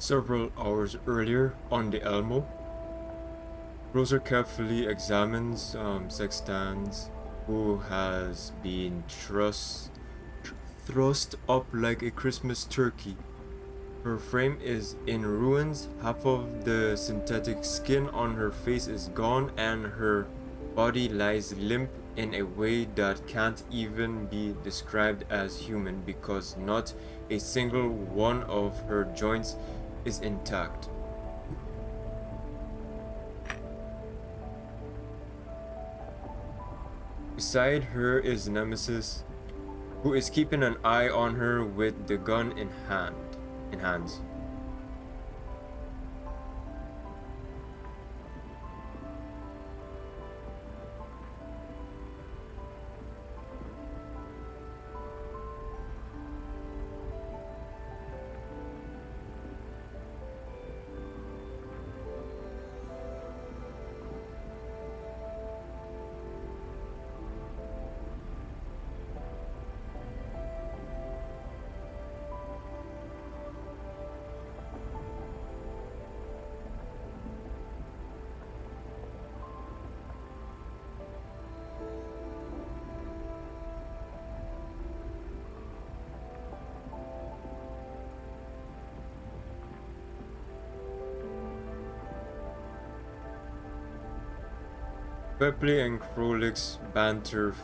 Several hours earlier, on the Elmo, Rosa carefully examines Sextans, who has been thrust up like a Christmas turkey. Her frame is in ruins, half of the synthetic skin on her face is gone, and her body lies limp in a way that can't even be described as human because not a single one of her joints is intact. Beside her is Nemesis, who is keeping an eye on her with the gun in hands. Pepley and Krolik's banter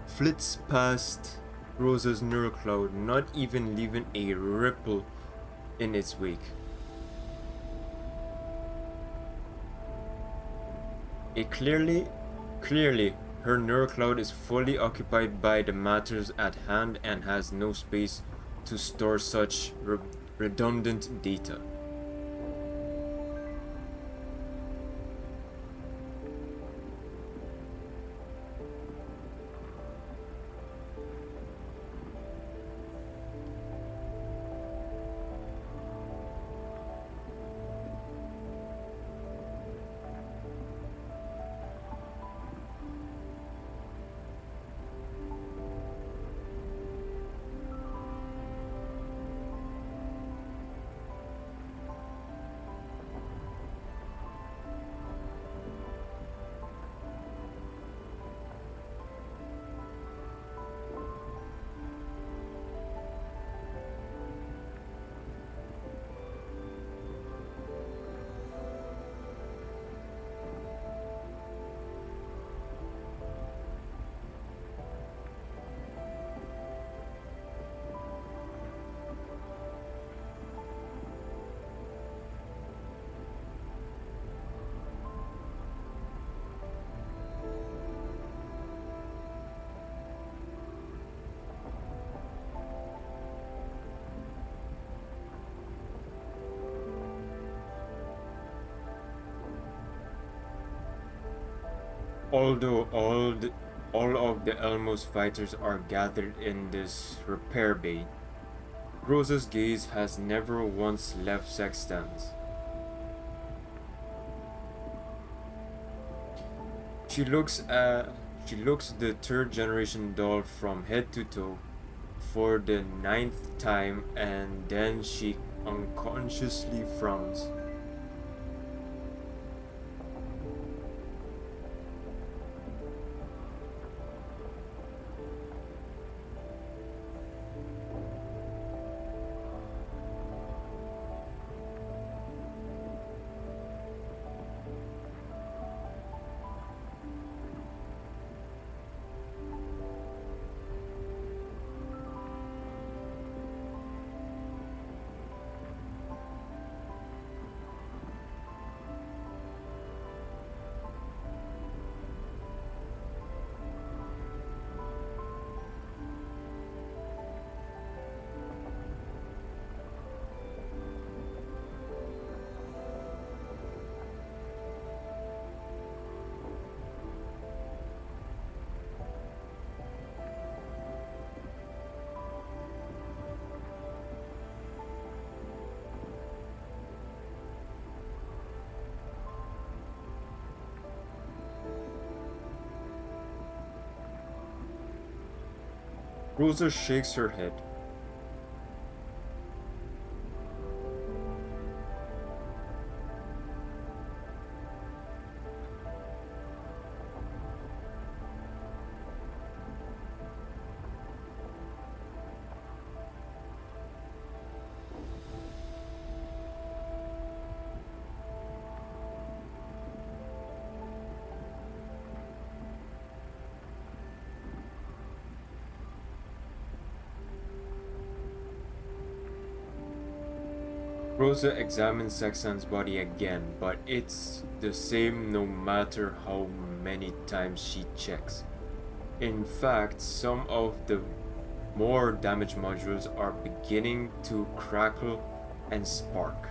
flits past Rosa's neural cloud, not even leaving a ripple in its wake. Clearly, her neural cloud is fully occupied by the matters at hand and has no space to store such redundant data. Although all of the Elmo's fighters are gathered in this repair bay, Rosa's gaze has never once left Sextans. She looks the third generation doll from head to toe for the ninth time, and then she unconsciously frowns. Rosa shakes her head. Rosa examines Sexton's body again, but it's the same no matter how many times she checks. In fact, some of the more damaged modules are beginning to crackle and spark.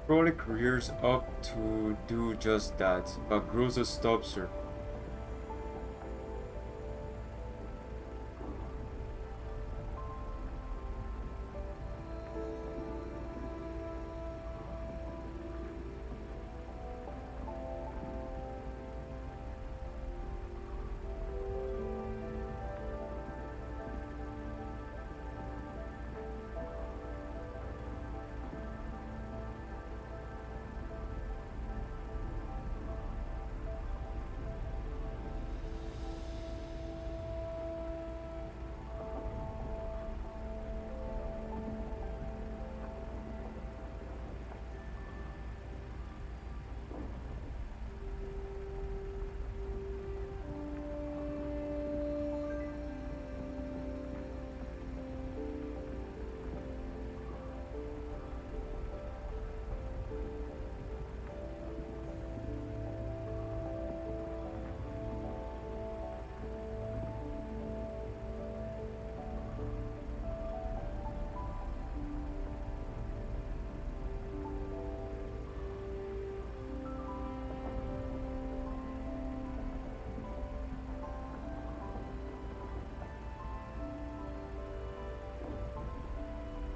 Frolic rears up to do just that, but Groza stops her.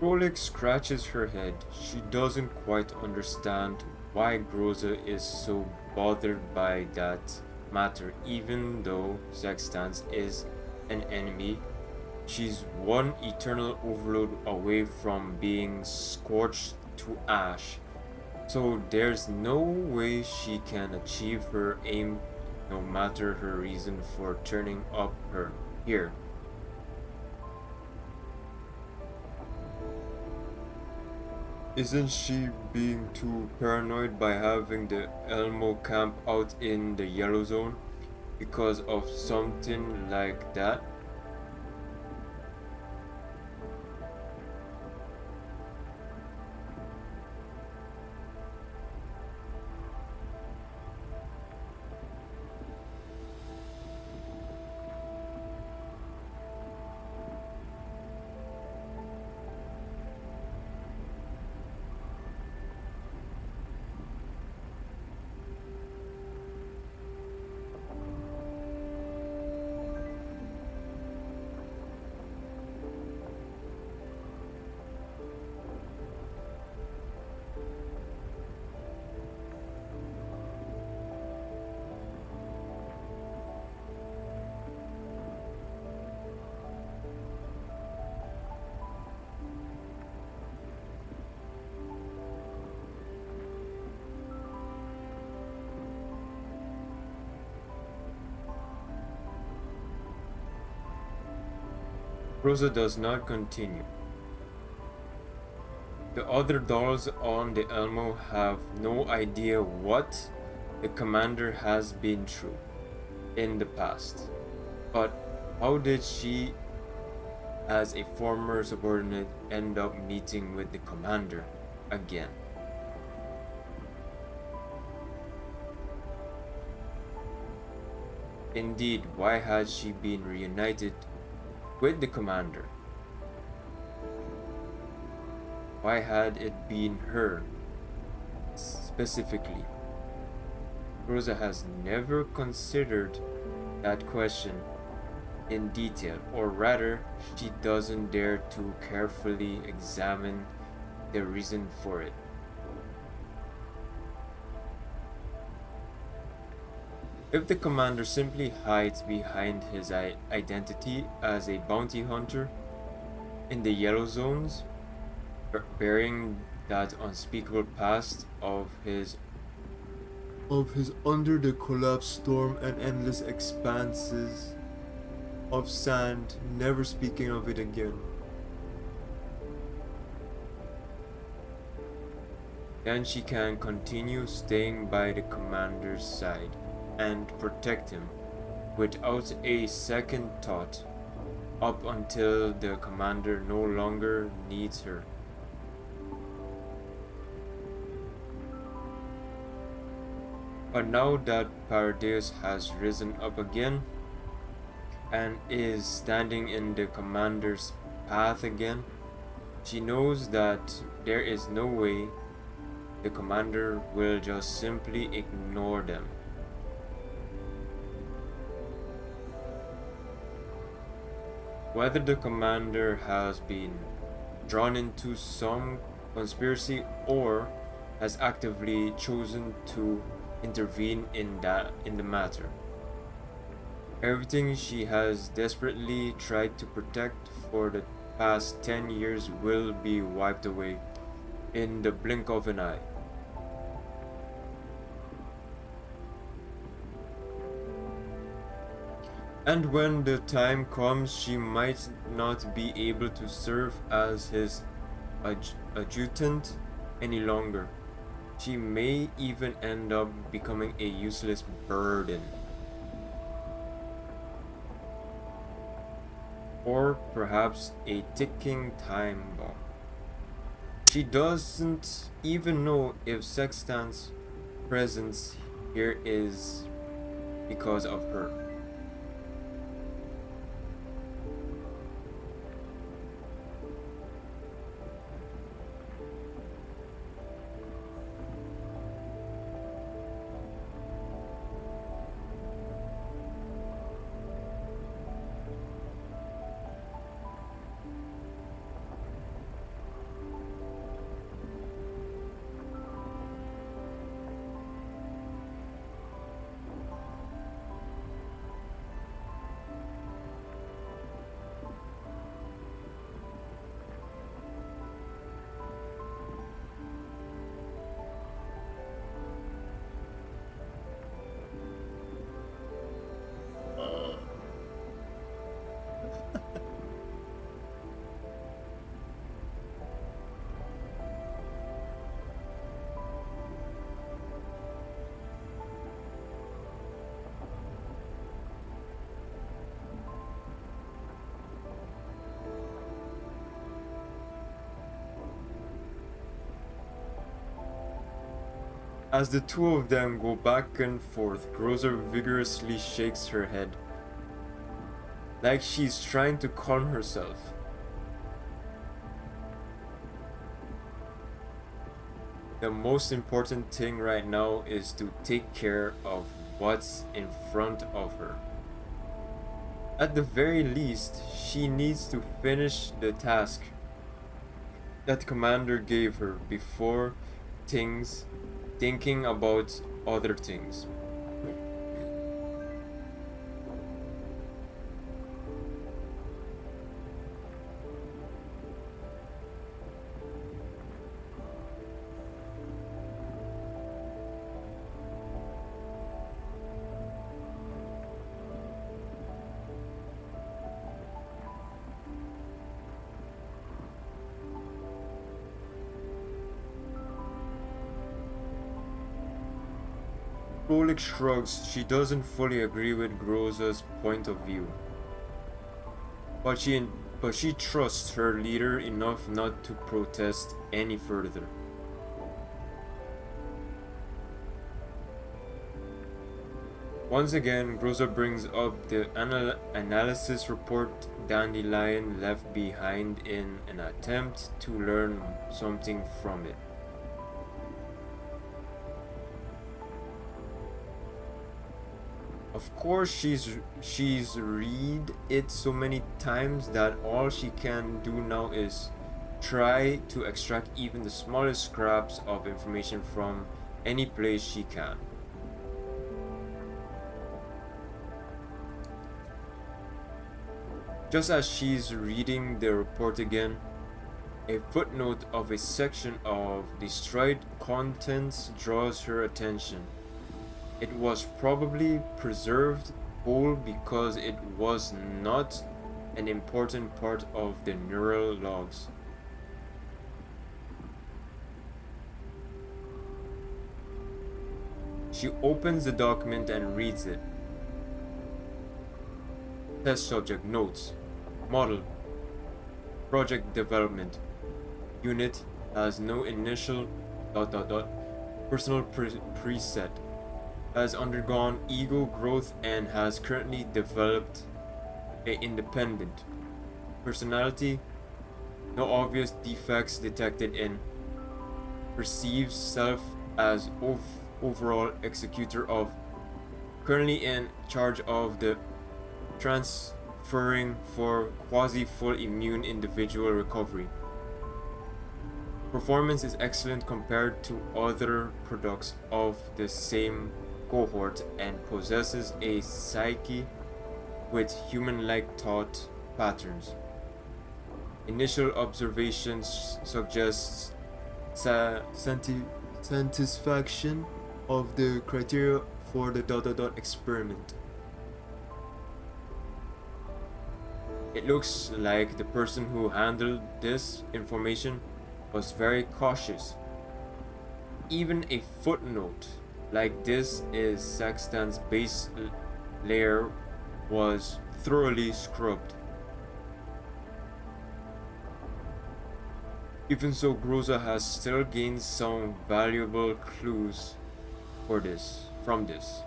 Frolic scratches her head. She doesn't quite understand why Groza is so bothered by that matter, even though Sextans is an enemy. She's one eternal overload away from being scorched to ash, so there's no way she can achieve her aim no matter her reason for turning up here. Isn't she being too paranoid by having the Elmo camp out in the yellow zone because of something like that? Rosa does not continue. The other dolls on the Elmo have no idea what the commander has been through in the past. But how did she, as a former subordinate, end up meeting with the commander again? Indeed, why had she been reunited with the commander? Why had it been her specifically? Rosa has never considered that question in detail, or rather, she doesn't dare to carefully examine the reason for it. If the commander simply hides behind his identity as a bounty hunter in the yellow zones, bearing that unspeakable past of his under the collapsed storm and endless expanses of sand, never speaking of it again, then she can continue staying by the commander's side and protect him without a second thought up until the commander no longer needs her. But now that Paradeus has risen up again and is standing in the commander's path again, she knows that there is no way the commander will just simply ignore them. Whether the commander has been drawn into some conspiracy or has actively chosen to intervene in the matter. Everything she has desperately tried to protect for the past 10 years will be wiped away in the blink of an eye. And when the time comes, she might not be able to serve as his adjutant any longer. She may even end up becoming a useless burden. Or perhaps a ticking time bomb. She doesn't even know if Sextant's presence here is because of her. As the two of them go back and forth, Groza vigorously shakes her head, like she's trying to calm herself. The most important thing right now is to take care of what's in front of her. At the very least, she needs to finish the task that Commander gave her before thinking about other things. Krolik shrugs. She doesn't fully agree with Groza's point of view, but she trusts her leader enough not to protest any further. Once again, Groza brings up the analysis report Dandelion left behind in an attempt to learn something from it. Of course, she's read it so many times that all she can do now is try to extract even the smallest scraps of information from any place she can. Just as she's reading the report again, a footnote of a section of destroyed contents draws her attention. It was probably preserved whole because it was not an important part of the neural logs. She opens the document and reads it. Test subject notes. Model. Project development. Unit has no initial ... personal preset. Has undergone ego growth and has currently developed a independent personality. No obvious defects detected in. Perceives self as overall executor of. Currently in charge of the transferring for quasi-full immune individual recovery. Performance is excellent compared to other products of the same cohort and possesses a psyche with human-like thought patterns. Initial observations suggests satisfaction of the criteria for the ... experiment. It looks like the person who handled this information was very cautious. Even a footnote like this is Sextan's base layer was thoroughly scrubbed. Even so, Groza has still gained some valuable clues from this.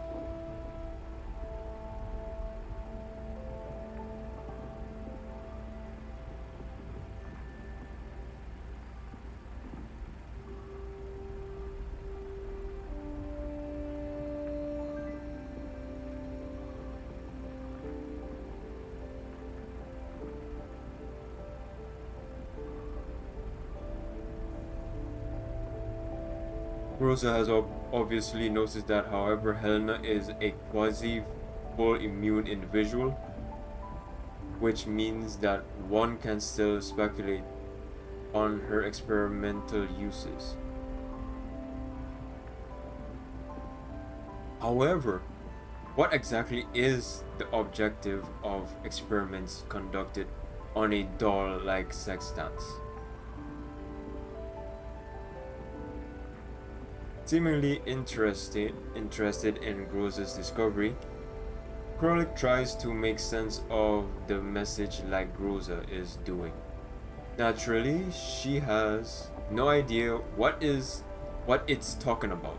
Rosa has obviously noticed that, however, Helena is a quasi-full immune individual, which means that one can still speculate on her experimental uses. However, what exactly is the objective of experiments conducted on a doll like Sextans? Seemingly interested in Groza's discovery, Krolik tries to make sense of the message like Groza is doing. Naturally, she has no idea what it's talking about.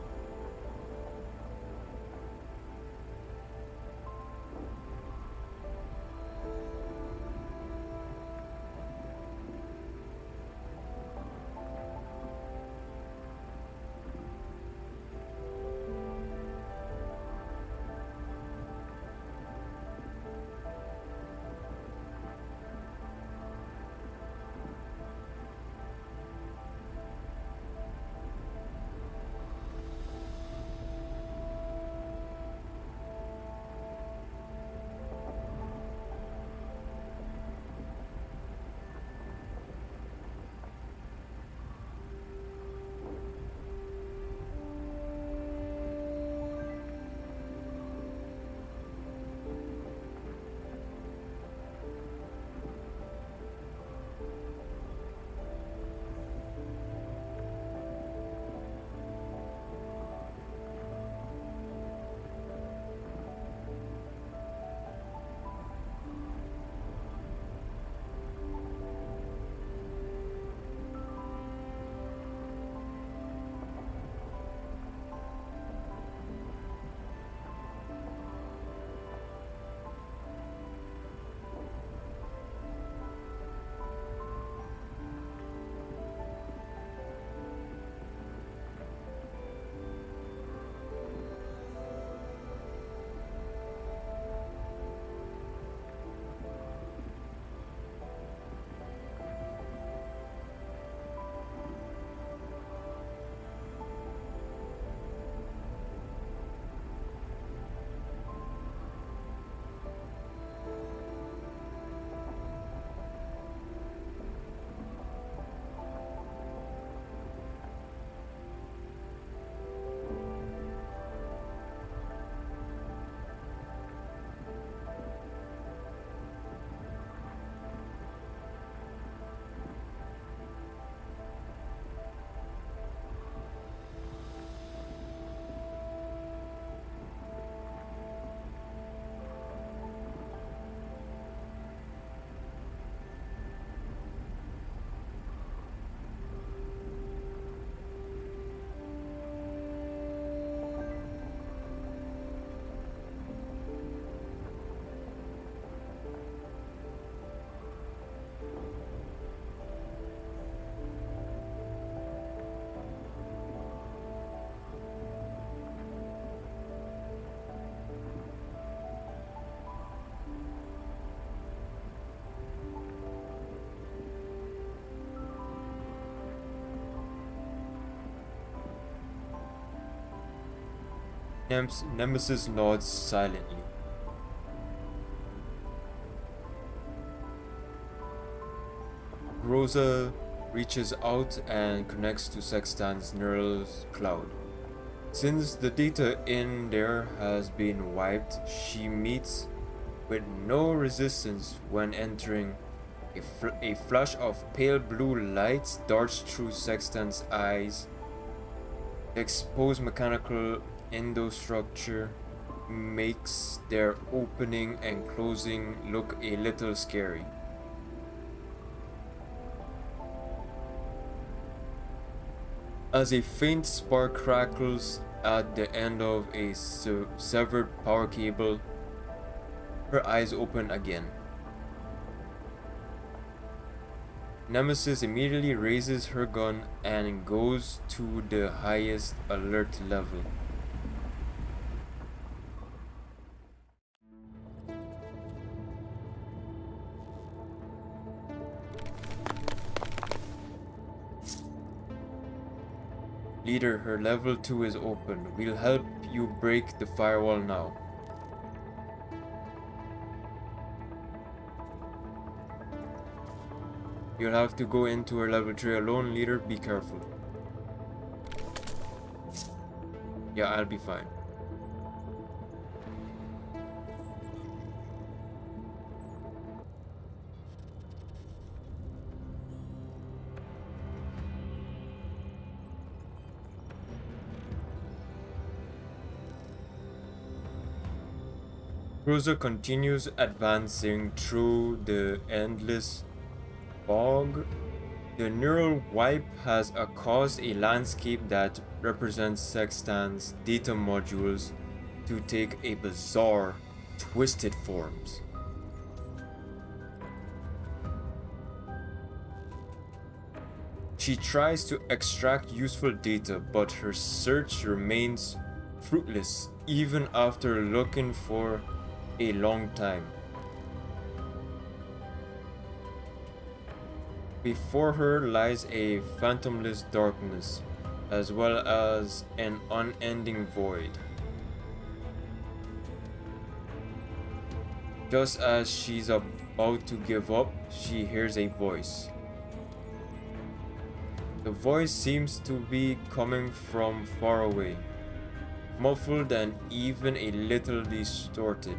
Nemesis nods silently. Rosa reaches out and connects to Sextan's neural cloud. Since the data in there has been wiped, she meets with no resistance when entering. A flash of pale blue light darts through Sextan's eyes. The exposed mechanical endostructure makes their opening and closing look a little scary. As a faint spark crackles at the end of a severed power cable, her eyes open again. Nemesis immediately raises her gun and goes to the highest alert level. Leader, her level 2 is open. We'll help you break the firewall now. You'll have to go into her level 3 alone, leader. Be careful. Yeah, I'll be fine. Cruiser continues advancing through the endless fog. The neural wipe has caused a landscape that represents Sextan's data modules to take a bizarre, twisted forms. She tries to extract useful data, but her search remains fruitless even after looking for a long time. Before her lies a phantomless darkness, as well as an unending void. Just as she's about to give up, she hears a voice. The voice seems to be coming from far away, muffled and even a little distorted.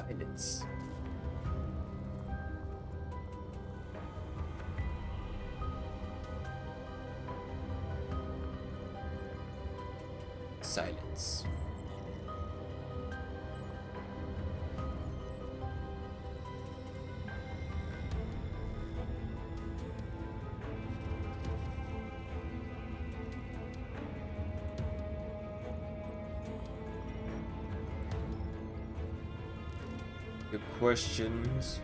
Silence. Silence. The questions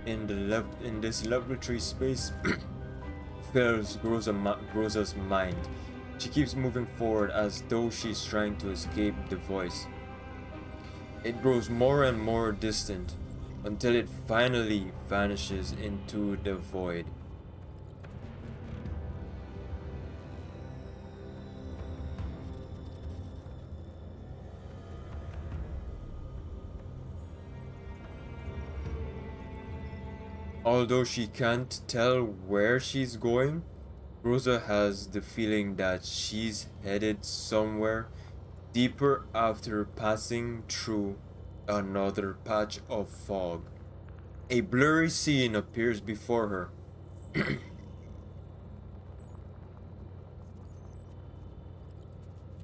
in this laboratory space fills Rosa's mind. She keeps moving forward as though she's trying to escape the voice. It grows more and more distant until it finally vanishes into the void. Although she can't tell where she's going, Rosa has the feeling that she's headed somewhere deeper after passing through another patch of fog. A blurry scene appears before her.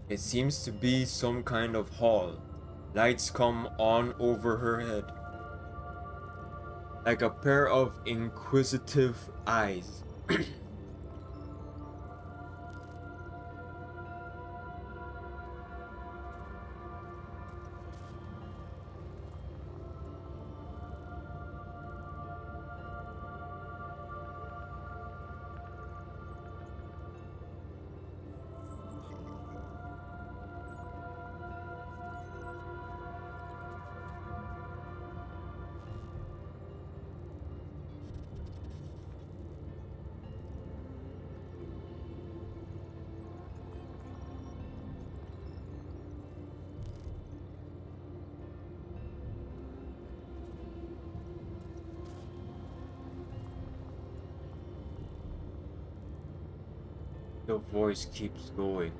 It seems to be some kind of hall. Lights come on over her head, like a pair of inquisitive eyes. The voice keeps going.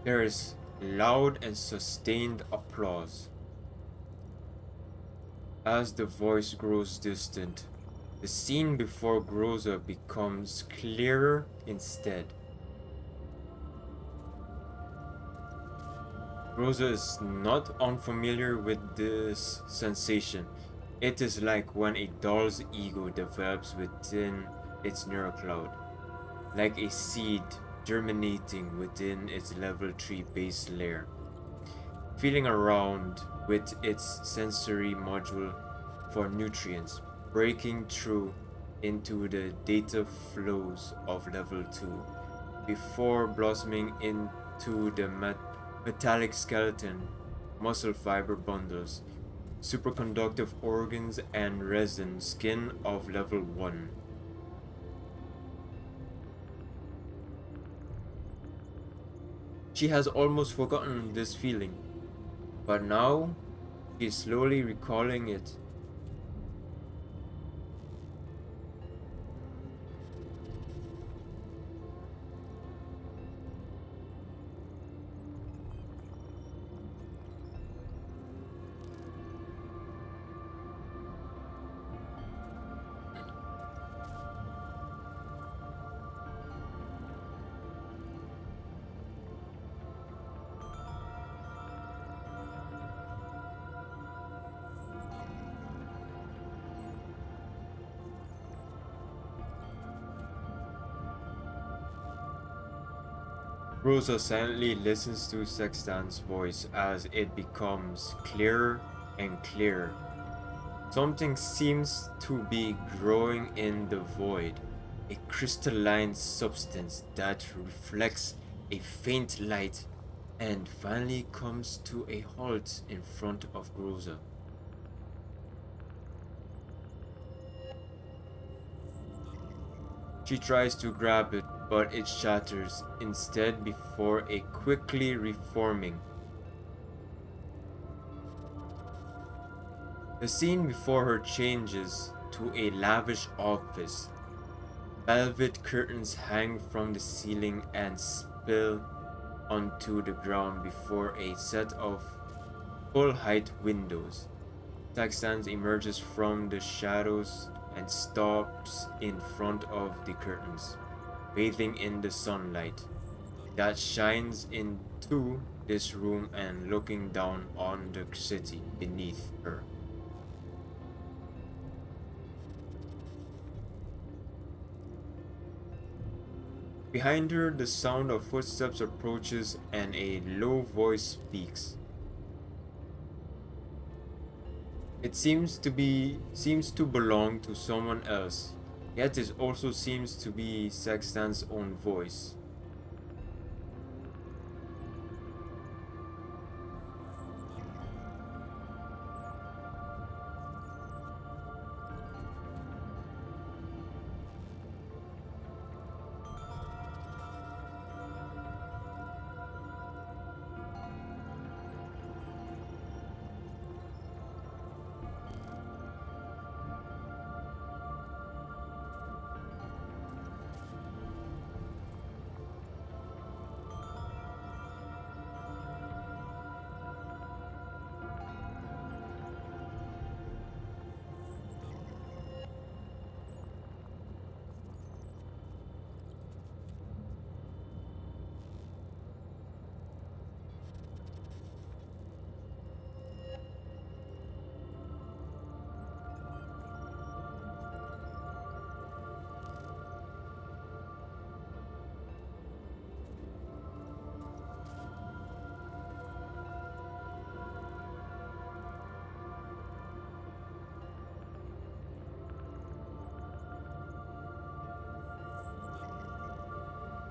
There is loud and sustained applause. As the voice grows distant, the scene before Groza becomes clearer instead. Groza is not unfamiliar with this sensation. It is like when a doll's ego develops within its neural cloud, like a seed germinating within its level 3 base layer, feeling around with its sensory module for nutrients, breaking through into the data flows of level 2 before blossoming into the metallic skeleton, muscle fiber bundles, superconductive organs, and resin skin of level 1. She has almost forgotten this feeling, but now she is slowly recalling it. Rosa silently listens to Sextan's voice as it becomes clearer and clearer. Something seems to be growing in the void, a crystalline substance that reflects a faint light and finally comes to a halt in front of Groza. She tries to grab it, but it shatters instead before a quickly reforming. The scene before her changes to a lavish office. Velvet curtains hang from the ceiling and spill onto the ground before a set of full-height windows. Sextant emerges from the shadows and stops in front of the curtains, bathing in the sunlight that shines into this room and looking down on the city beneath her. Behind her, the sound of footsteps approaches and a low voice speaks. It seems to belong to someone else, yet it also seems to be Sextan's own voice.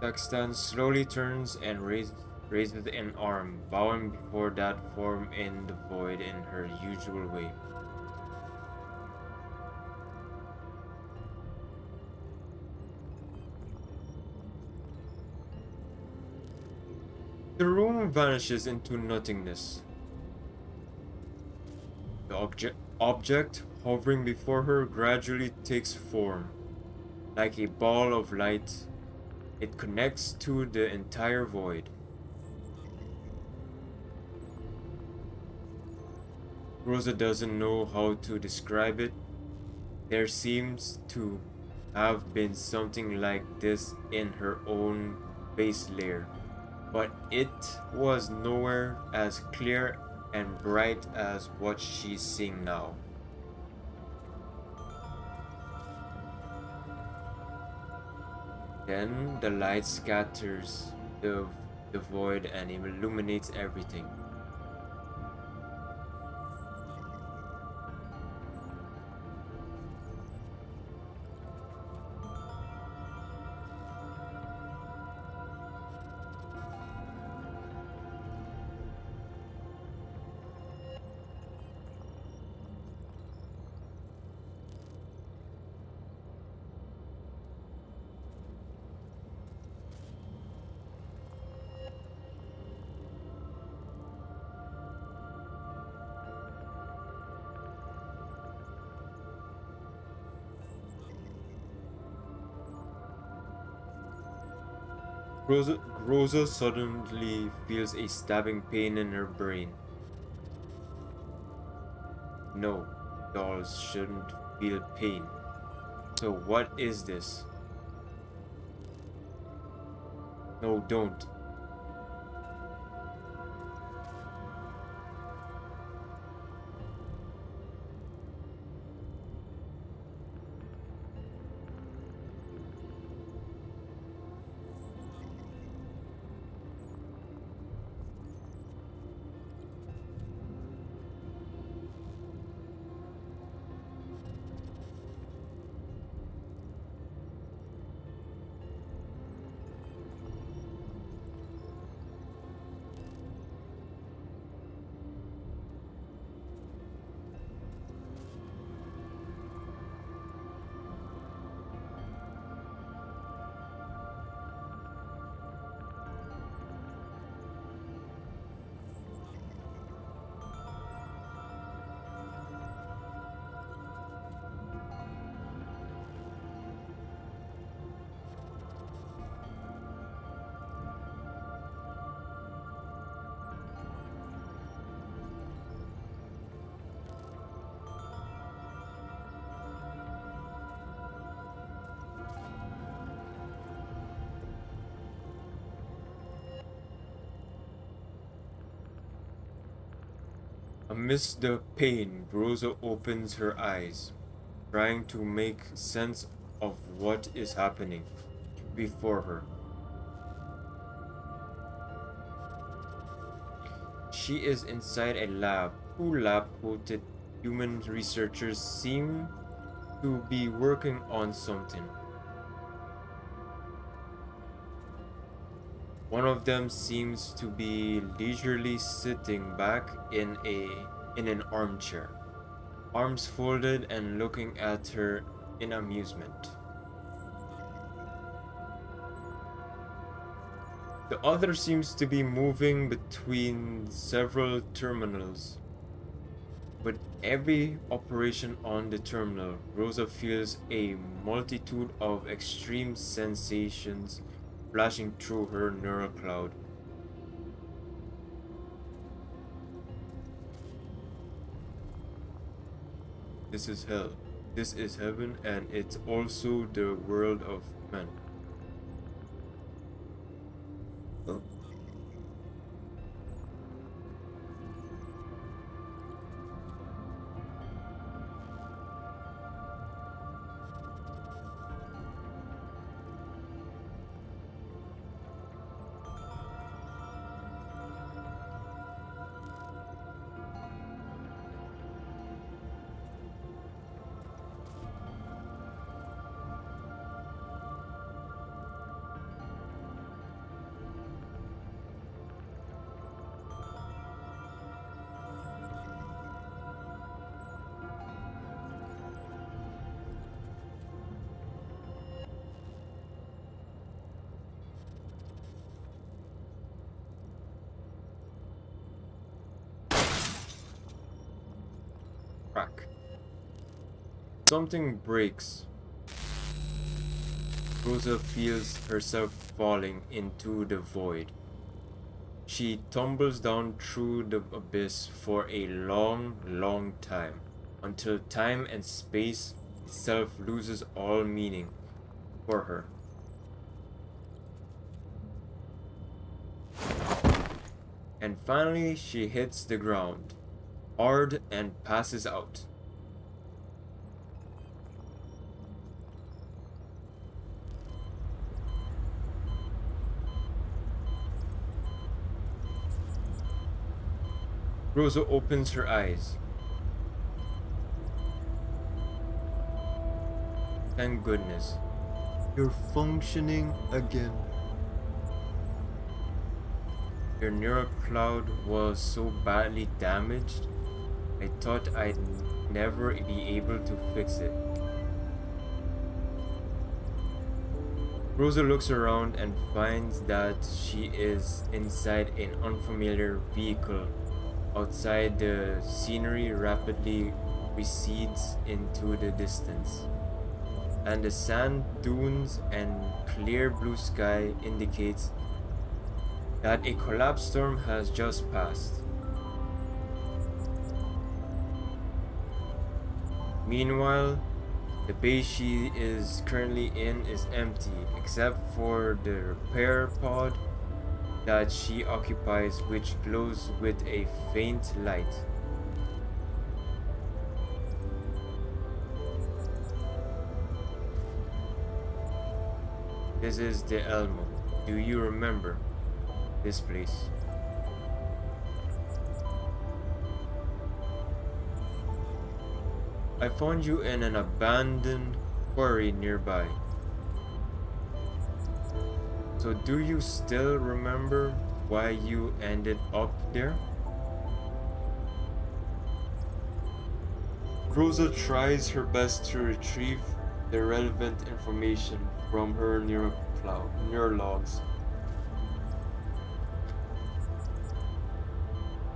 Saxton slowly turns and raises an arm, bowing before that form in the void in her usual way. The room vanishes into nothingness. The object hovering before her gradually takes form. Like a ball of light, it connects to the entire void. Rosa doesn't know how to describe it. There seems to have been something like this in her own base layer, but it was nowhere as clear and bright as what she's seeing now. Then the light scatters the void and illuminates everything. Rosa suddenly feels a stabbing pain in her brain. No, dolls shouldn't feel pain. So what is this? No, don't. Amidst the pain, Rosa opens her eyes, trying to make sense of what is happening before her. She is inside a lab. Two lab-coated human researchers seem to be working on something. One of them seems to be leisurely sitting back in an armchair, arms folded and looking at her in amusement. The other seems to be moving between several terminals. With every operation on the terminal, Rosa feels a multitude of extreme sensations flashing through her neural cloud. This is hell. This is heaven, and it's also the world of men. something breaks. Rosa feels herself falling into the void. She tumbles down through the abyss for a long, long time, until time and space itself loses all meaning for her. And finally, she hits the ground hard and passes out. Rosa opens her eyes. Thank goodness. You're functioning again. Your neural cloud was so badly damaged, I thought I'd never be able to fix it. Rosa looks around and finds that she is inside an unfamiliar vehicle. Outside, the scenery rapidly recedes into the distance, and the sand dunes and clear blue sky indicates that a collapsed storm has just passed. Meanwhile, the base she is currently in is empty, except for the repair pod that she occupies, which glows with a faint light. This is the Elmo. Do you remember this place? I found you in an abandoned quarry nearby. So do you still remember why you ended up there? Rosa tries her best to retrieve the relevant information from her neurologs.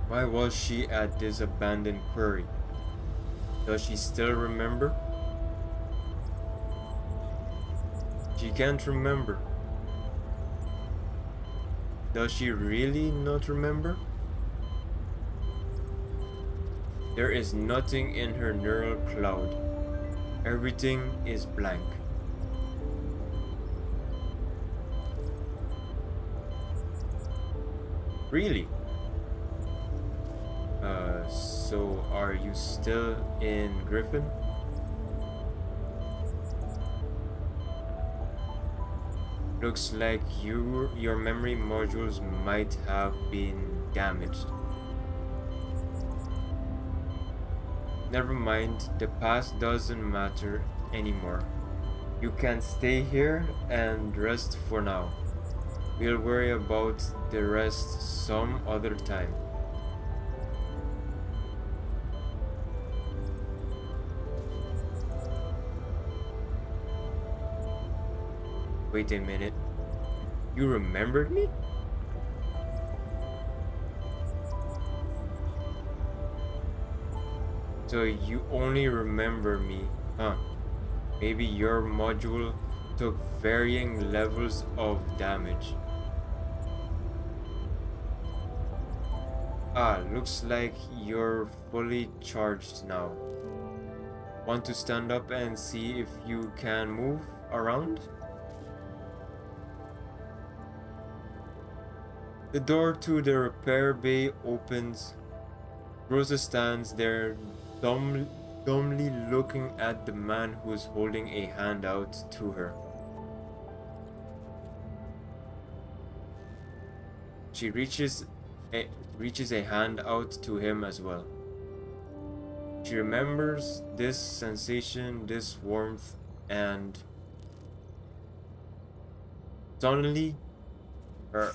Why was she at this abandoned quarry? Does she still remember? She can't remember. Does she really not remember? There is nothing in her neural cloud. Everything is blank. Really? So are you still in Griffin? Looks like your memory modules might have been damaged. Never mind, the past doesn't matter anymore. You can stay here and rest for now. We'll worry about the rest some other time. Wait a minute. You remembered me? So you only remember me, huh? Maybe your module took varying levels of damage. Ah, looks like you're fully charged now. Want to stand up and see if you can move around? The door to the repair bay opens. Rosa stands there, dumbly looking at the man who's holding a hand out to her. She reaches a hand out to him as well. She remembers this sensation, this warmth, and suddenly her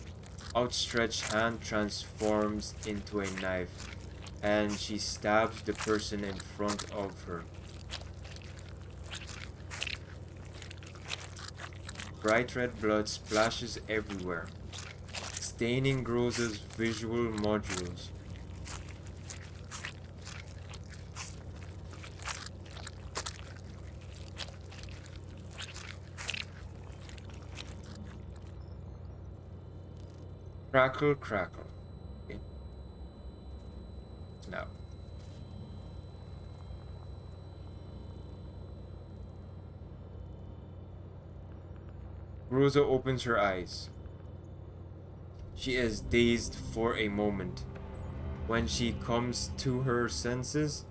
outstretched hand transforms into a knife, and she stabs the person in front of her. Bright red blood splashes everywhere, staining Rosa's visual modules. Crackle, crackle. Okay. Now. Rosa opens her eyes. She is dazed for a moment. When she comes to her senses,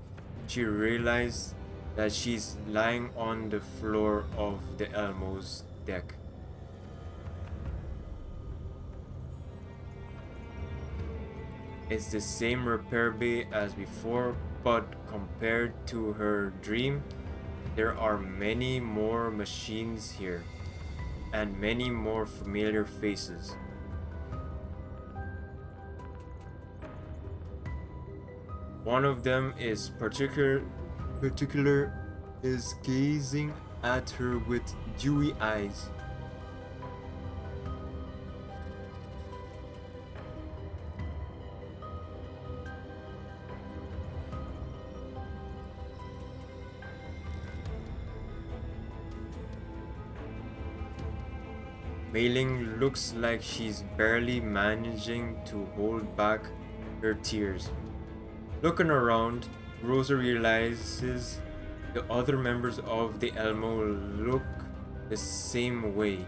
she realizes that she's lying on the floor of the Elmo's deck. It's the same repair bay as before, but compared to her dream, there are many more machines here, and many more familiar faces. One of them is particular is gazing at her with dewy eyes. Mei-Ling looks like she's barely managing to hold back her tears. Looking around, Rosa realizes the other members of the Elmo look the same way.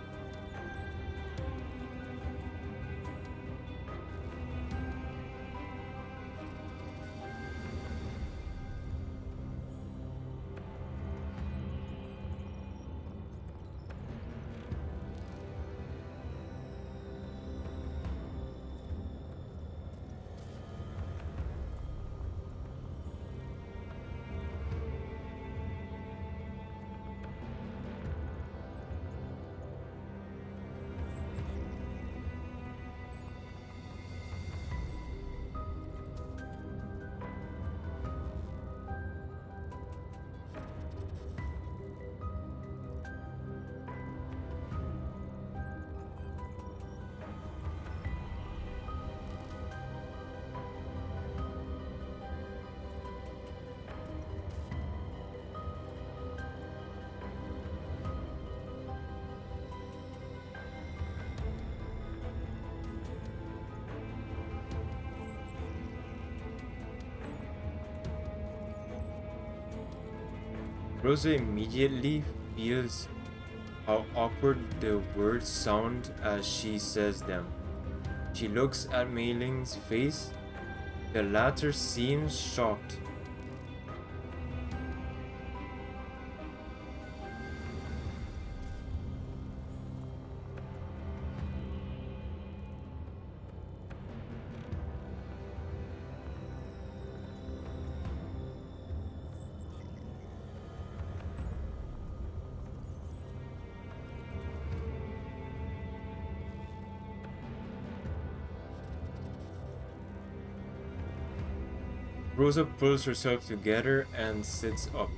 Rosa immediately feels how awkward the words sound as she says them. She looks at Mei-Ling's face. The latter seems shocked. Rosa pulls herself together and sits up.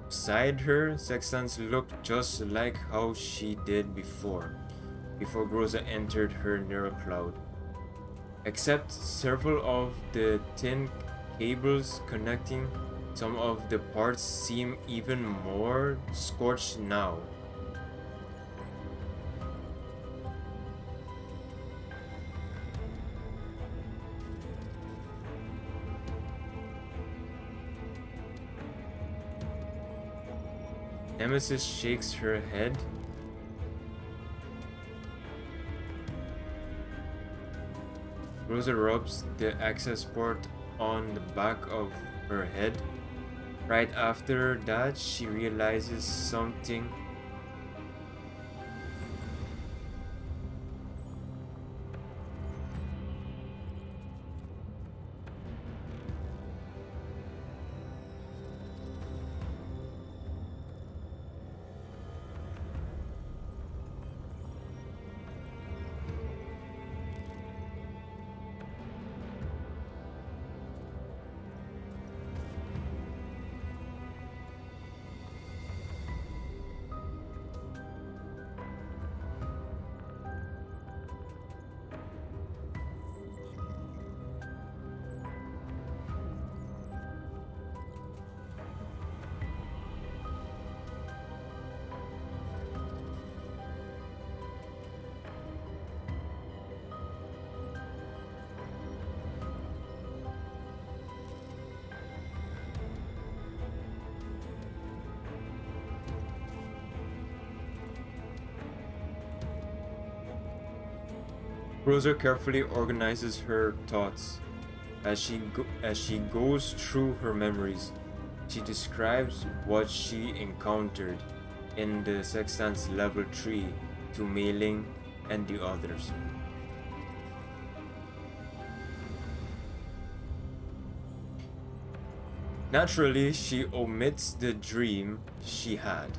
Beside her, sextants look just like how she did before Rosa entered her neural cloud. Except several of the tin cables connecting some of the parts seem even more scorched now. Nemesis shakes her head. Rosa rubs the access port on the back of her head. Right after that, she realizes something. Rosa carefully organizes her thoughts as she goes through her memories. She describes what she encountered in the sextant's level 3 to Mei Ling and the others. Naturally, she omits the dream she had.